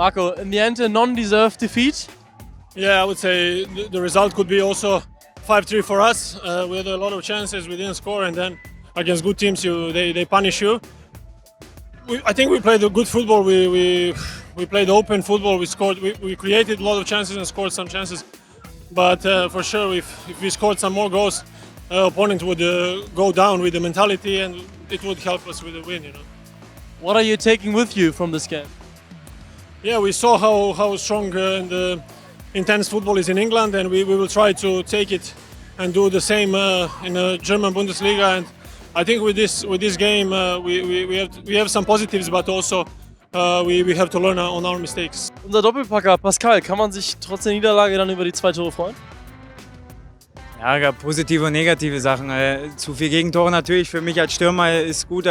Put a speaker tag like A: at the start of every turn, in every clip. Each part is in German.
A: Marco, in the end, a non-deserved defeat.
B: Yeah, I would say the result could be also 5-3 for us. We had a lot of chances, we didn't score, and then against good teams, they punish you. I think we played a good football. We played open football. We scored. We created a lot of chances and scored some chances. But for sure, if we scored some more goals, opponent would go down with the mentality, and it would help us with the win. You know.
A: What are you taking with you from this game?
B: Yeah, we saw how strong and intense football is in England, and we will try to take it and do the same in the German Bundesliga. And I think with this game, we have some positives, but also we have to learn on our mistakes.
A: Unser Doppelpacker Pascal, kann man sich trotz der Niederlage dann über die 2 Tore freuen?
C: Ja, gab positive und negative Sachen. Zu viel Gegentore natürlich für mich als Stürmer ist gut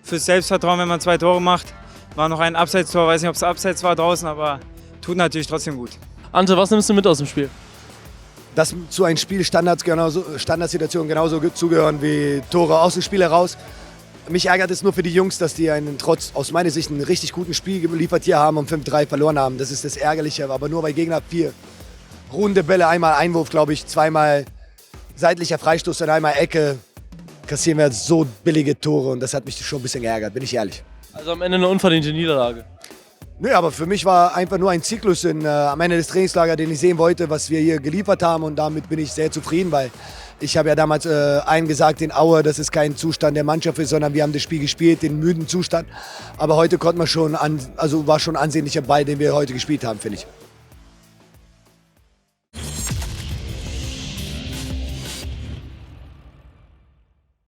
C: fürs Selbstvertrauen, wenn man 2 Tore macht. War noch ein Abseitstor, weiß nicht, ob es Abseits war draußen, aber tut natürlich trotzdem gut.
A: Ante, was nimmst du mit aus dem Spiel?
D: Dass zu einem Spiel Standardsituationen genauso zugehören wie Tore aus dem Spiel heraus. Mich ärgert es nur für die Jungs, dass die aus meiner Sicht einen richtig guten Spiel geliefert hier haben und 5-3 verloren haben. Das ist das Ärgerliche, aber nur weil Gegner 4 runde Bälle, einmal Einwurf, glaube ich, zweimal seitlicher Freistoß und einmal Ecke, kassieren wir so billige Tore und das hat mich schon ein bisschen geärgert, bin ich ehrlich.
A: Also am Ende eine unverdiente Niederlage.
D: Nö, aber für mich war einfach nur ein Zyklus am Ende des Trainingslagers, den ich sehen wollte, was wir hier geliefert haben, und damit bin ich sehr zufrieden, weil ich habe ja damals allen gesagt in Aue, dass es kein Zustand der Mannschaft ist, sondern wir haben das Spiel gespielt, den müden Zustand. Aber heute konnte man war schon ein ansehnlicher Ball, den wir heute gespielt haben, finde ich.